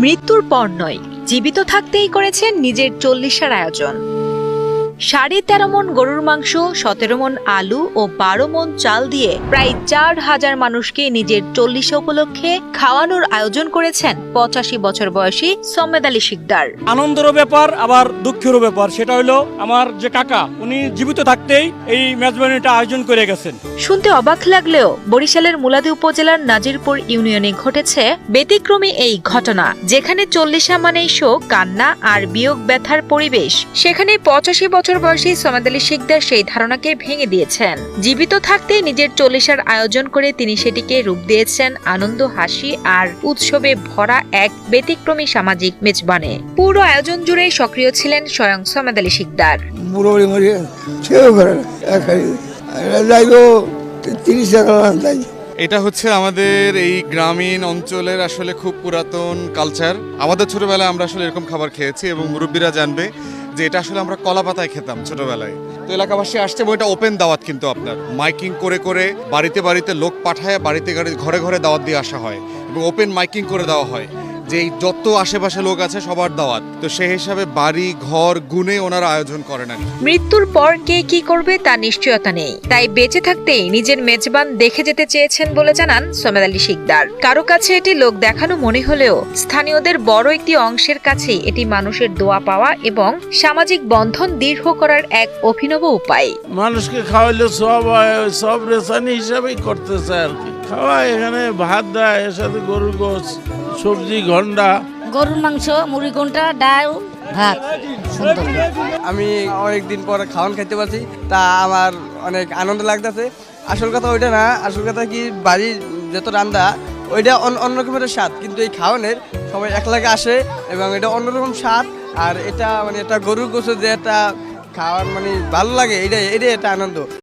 মৃত্যুর পর নয়, জীবিত থাকতেই করেছেন নিজের 40-এর আয়োজন। 13.5 মণ গরুর মাংস, 17 মণ আলু ও 12 মণ চাল দিয়ে প্রায় 4,000 মানুষকে নিজের 40 উপলক্ষে খাওয়ানোর আয়োজন করেছেন 85 বছর বয়সী সমেদ আলী শিকদার। আনন্দেরও ব্যাপার আবার দুঃখেরও ব্যাপার। সেটা হলো আমার যে কাকা, উনি জীবিত থাকতেই এই মেজবানিটা আয়োজন করে গেছেন। শুনতে অবাক লাগলেও বরিশালের মুলাদী উপজেলার নাজিরপুর ইউনিয়নে ঘটেছে ব্যতিক্রমী এই ঘটনা, যেখানে 40 মানেই শোক, কান্না আর বিয়োগ ব্যথার পরিবেশ। সেখানে 85 বছর বয়সী সমেদ আলী শিকদার সেই ধারণাকে ভেঙে দিয়েছেন। জীবিত থাকতে নিজের 40-এর আয়োজন করে তিনি সেটিকে রূপ দিয়েছেন আনন্দ, হাসি আর উৎসবে ভরা এক ব্যতিক্রমী সামাজিক মেজবানে। পুরো আয়োজন জুড়ে সক্রিয় ছিলেন স্বয়ং সমেদ আলী শিকদার। এটা হচ্ছে আমাদের এই গ্রামীণ অঞ্চলের আসলে খুব পুরাতন কালচার। আমাদের ছোটবেলায় আমরা আসলে এরকম খাবার খেয়েছি এবং মুরব্বীরা জানবে যে এটা আসলে আমরা কলা পাতায় খেতাম ছোটবেলায়। তো এলাকাবাসী আসছে এবং এটা ওপেন দাওয়াত, কিন্তু আপনার মাইকিং করে করে বাড়িতে বাড়িতে লোক পাঠায়, বাড়িতে ঘরে ঘরে দাওয়াত দিয়ে আসা হয় এবং ওপেন মাইকিং করে দেওয়া হয় যে যত আশেপাশে লোক আছে সবার দাওয়াত। তো সেই হিসাবে বাড়ি ঘর গুনে ওনারা আয়োজন করেন। মৃত্যুর পর কে কি করবে তা নিশ্চয়তা নেই, তাই বেঁচে থাকতেই নিজের মেজবান দেখে যেতে চেয়েছেন বলে জানান সমেদ আলী শিকদার। কারো কাছে এটি লোক দেখানো মনে হলেও স্থানীয়দের বড় একটি অংশের কাছে এটি মানুষের দোয়া পাওয়া এবং সামাজিক বন্ধন দৃঢ় করার এক অভিনব উপায়। মানুষকে খাওয়াইলে সব রেশানি হিসাবেই করতেছে আর কি। খাওয়া এখানে ভাত দেয়, এর সাথে গরুর গোশ, সবজি, ঘন্টা, গরুর মাংস, মুড়ি ঘন্টা, ডাল, ভাত। আমি অনেকদিন পর খাওয়ান খাইতে পারছি, তা আমার অনেক আনন্দ লাগতেছে। আসল কথা ওইটা না, আসল কথা কি বাড়ির যত রান্না ওইটা অন্যরকমের স্বাদ, কিন্তু এই খাওয়ানের সবাই একলাগে আসে এবং এটা অন্যরকম স্বাদ। আর এটা মানে এটা গরুর গোশে যে একটা খাওয়ার মানে ভালো লাগে, এটাই এটা আনন্দ।